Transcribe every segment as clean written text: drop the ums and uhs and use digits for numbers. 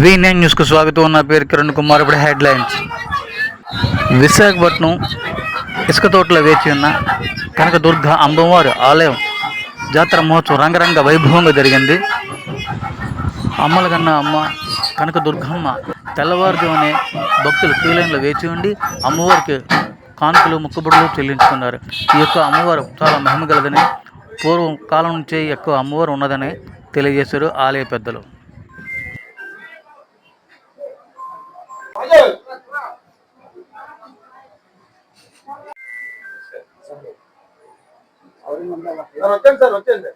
V9 news కు స్వాగతం. నా పేరు కిరణ్ కుమార్. ఇప్పుడు హెడ్లైన్స్. విశాఖపట్నం ఇసుక తోటలో వేచి ఉన్న కనకదుర్గ అమ్మవారి ఆలయం జాతర మహోత్సవం రంగరంగ వైభవంగా జరిగింది. అమ్మలగన్న అమ్మ కనకదుర్గమ్మ తెల్లవారుజామునే భక్తులు క్యూ లైన్లో వేచి ఉండి అమ్మవారికి కానుకలు మొక్కుబడులు చెల్లించుకున్నారు. ఈ యొక్క అమ్మవారు చాలా మహిమగలదని, పూర్వం కాలం నుంచే ఈ యొక్క అమ్మవారు ఉన్నదని తెలియజేశారు ఆలయ పెద్దలు. వచ్చేది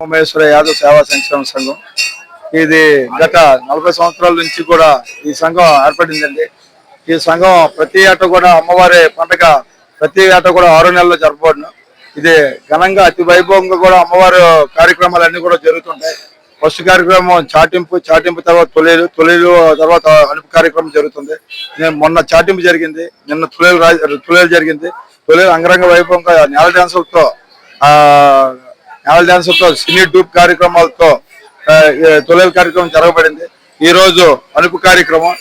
ఉమేశ్వర యాదవ్ సేవా సంక్షేమ సంఘం ఇది గత 40 సంవత్సరాల నుంచి కూడా ఈ సంఘం ఏర్పడిందండి. ఈ సంఘం ప్రతి ఏటా కూడా అమ్మవారి పండుగ ప్రతి ఏటా కూడా 6 నెలల్లో జరపబడును. ఇది ఘనంగా అతి వైభవంగా కూడా అమ్మవారి కార్యక్రమాలన్నీ కూడా జరుగుతుంటాయి. ఫస్ట్ కార్యక్రమం చాటింపు తర్వాత తొలేలు తర్వాత అలుపు కార్యక్రమం జరుగుతుంది. మొన్న చాటింపు జరిగింది, నిన్న తొలేలు జరిగింది. తొలేలు అంగరంగ వైభవంగా నేల డాన్సులతో సినీ డూప్ కార్యక్రమాలతో తొలేలు కార్యక్రమం జరగబడింది. ఈ రోజు అలుపు కార్యక్రమం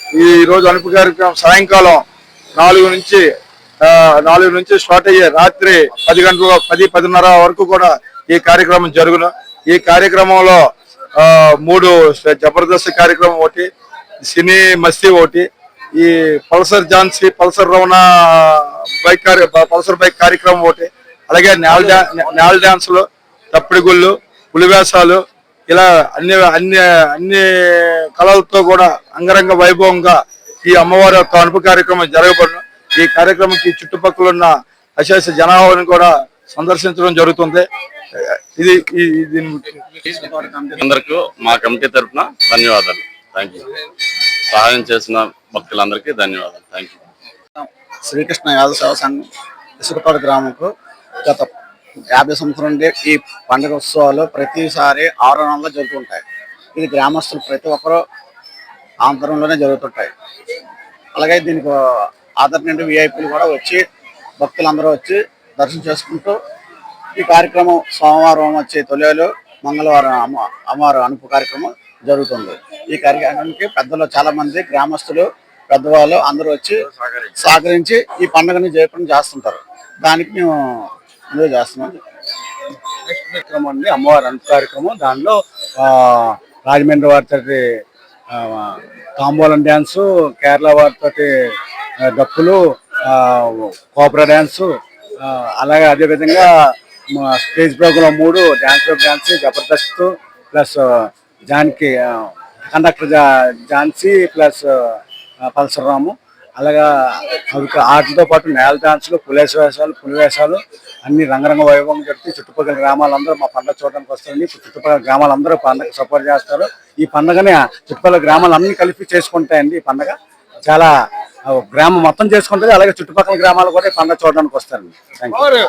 సాయంకాలం 4 నుంచి స్టార్ట్ అయ్యే రాత్రి 10:30 వరకు కూడా ఈ కార్యక్రమం జరుగును. ఈ కార్యక్రమంలో 3 జబర్దస్త్ కార్యక్రమం ఒకటి, సినీ మస్తీ ఒకటి, ఈ పల్సర్ రవణ బైక్ కార్యక్రమం ఒకటి, అలాగే నేల డాన్సులు, తప్పిడిగుళ్ళు, పులివేషాలు, ఇలా అన్ని కళలతో కూడా అంగరంగ వైభవంగా ఈ అమ్మవారి యొక్క అనుపు కార్యక్రమం జరగబడును. ఈ కార్యక్రమంకి చుట్టుపక్కల ఉన్న అశేష జనాభాని కూడా సందర్శించడం జరుగుతుంది. ఇది అందరికీ మా కమిటీ తరఫున ధన్యవాదాలు. Thank you. సహాయం చేసిన భక్తులందరికీ ధన్యవాదాలు. Thank you. శ్రీకృష్ణ యాదవ్ సేవా సంఘం ఇసుకతోట గ్రామంకు గత 50 సంవత్సరం నుండి ఈ పండుగ ఉత్సవాలు ప్రతిసారి 6 నెలల్లో జరుగుతుంటాయి. ఇది గ్రామస్తులు ప్రతి ఒక్కరూ ఆంతరంలోనే జరుగుతుంటాయి. అలాగే దీనికి ఆధార్ నుండి విఐపీలు కూడా వచ్చి భక్తులందరూ వచ్చి దర్శనం చేసుకుంటూ ఈ కార్యక్రమం సోమవారం వచ్చే తొలేలు, మంగళవారం అమ్మవారు అనుపు కార్యక్రమం జరుగుతుంది. ఈ కార్యక్రమానికి పెద్దలు చాలా మంది గ్రామస్తులు పెద్దవాళ్ళు అందరూ వచ్చి సహకరించి ఈ పండుగని జయప్రదం చేస్తుంటారు. దానికి మేము ముందుగా చేస్తున్నాం. కార్యక్రమం అండి అమ్మవారి అనుపు కార్యక్రమం. దానిలో రాజమండ్రి వారితోటి తాంబూలం డ్యాన్సు, కేరళ వారితోటి డప్పులు, కోబ్రా డ్యాన్సు, అలాగే అదేవిధంగా stage programme 3 dance, Jabardasth plus జాన్కి కండక్టర్ ఝాన్సీ ప్లస్ పల్సరాము, అలాగా వాటితో పాటు నేల డాన్సులు, పులివేషాలు అన్ని రంగరంగ వైభవం జరిపి చుట్టుపక్కల గ్రామాలందరూ మా పండుగ చూడడానికి వస్తారని చుట్టుపక్కల గ్రామాలందరూ పండుగ సపోర్ట్ చేస్తారు. ఈ పండుగని చుట్టుపక్కల గ్రామాలన్నీ కలిపి చేసుకుంటాయండి. ఈ పండుగ చాలా గ్రామం మొత్తం చేసుకుంటుంది. అలాగే చుట్టుపక్కల గ్రామాలు కూడా ఈ పండుగ చూడడానికి వస్తారండి. Thank you.